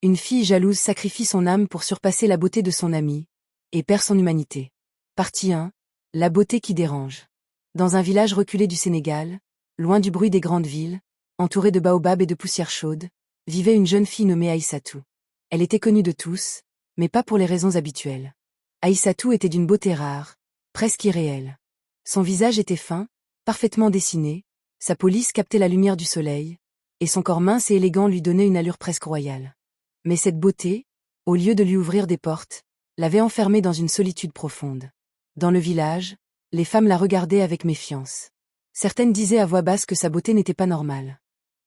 Une fille jalouse sacrifie son âme pour surpasser la beauté de son amie, et perd son humanité. Partie 1. La beauté qui dérange. Dans un village reculé du Sénégal, loin du bruit des grandes villes, entourée de baobabs et de poussière chaude, vivait une jeune fille nommée Aïssatou. Elle était connue de tous, mais pas pour les raisons habituelles. Aïssatou était d'une beauté rare, presque irréelle. Son visage était fin, parfaitement dessiné, sa police captait la lumière du soleil, et son corps mince et élégant lui donnait une allure presque royale. Mais cette beauté, au lieu de lui ouvrir des portes, l'avait enfermée dans une solitude profonde. Dans le village, les femmes la regardaient avec méfiance. Certaines disaient à voix basse que sa beauté n'était pas normale.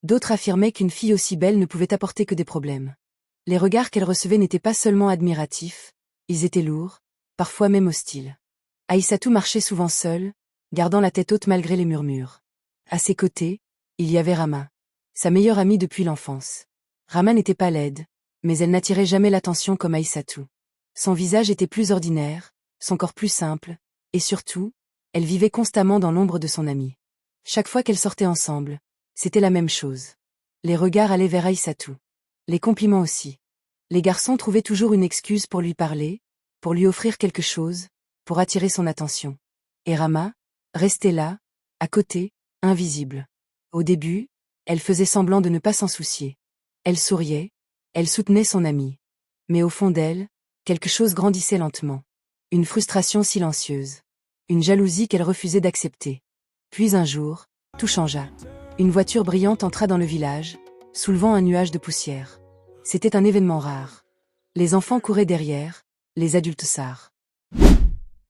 D'autres affirmaient qu'une fille aussi belle ne pouvait apporter que des problèmes. Les regards qu'elle recevait n'étaient pas seulement admiratifs, ils étaient lourds, parfois même hostiles. Aïssatou marchait souvent seule, gardant la tête haute malgré les murmures. À ses côtés, il y avait Rama, sa meilleure amie depuis l'enfance. Rama n'était pas laide, mais elle n'attirait jamais l'attention comme Aïssatou. Son visage était plus ordinaire, son corps plus simple, et surtout, elle vivait constamment dans l'ombre de son amie. Chaque fois qu'elles sortaient ensemble, c'était la même chose. Les regards allaient vers Aïssatou. Les compliments aussi. Les garçons trouvaient toujours une excuse pour lui parler, pour lui offrir quelque chose, pour attirer son attention. Et Rama, restait là, à côté, invisible. Au début, elle faisait semblant de ne pas s'en soucier. Elle souriait, elle soutenait son amie. Mais au fond d'elle, quelque chose grandissait lentement. Une frustration silencieuse. Une jalousie qu'elle refusait d'accepter. Puis un jour, tout changea. Une voiture brillante entra dans le village, soulevant un nuage de poussière. C'était un événement rare. Les enfants couraient derrière, les adultes sards.